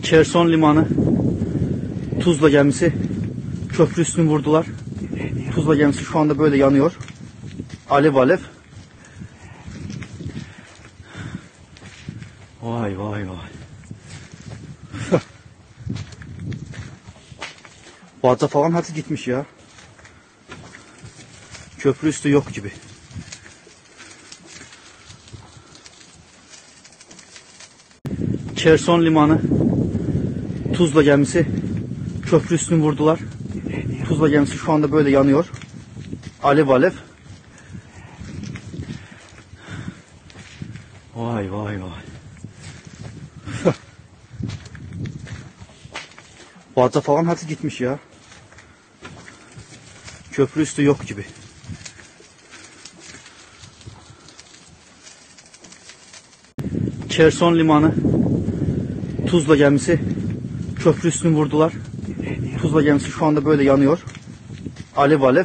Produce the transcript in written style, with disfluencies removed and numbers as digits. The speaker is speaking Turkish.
Cherson Limanı, Tuzla gemisi köprü üstünü vurdular. Tuzla gemisi şu anda böyle yanıyor. Alev alev. Vay vay vay. Baca falan hepsi gitmiş ya. Köprü üstü yok gibi. Cherson Limanı, Tuzla gemisi köprü üstünü vurdular. Tuzla gemisi şu anda böyle yanıyor. Alev alev. Vay vay vay. Baca falan hepsi gitmiş ya. Köprü üstü yok gibi. Cherson Limanı, Tuzla gemisi köprü üstünü vurdular. Tuzla gemisi şu anda böyle yanıyor. Alev alev.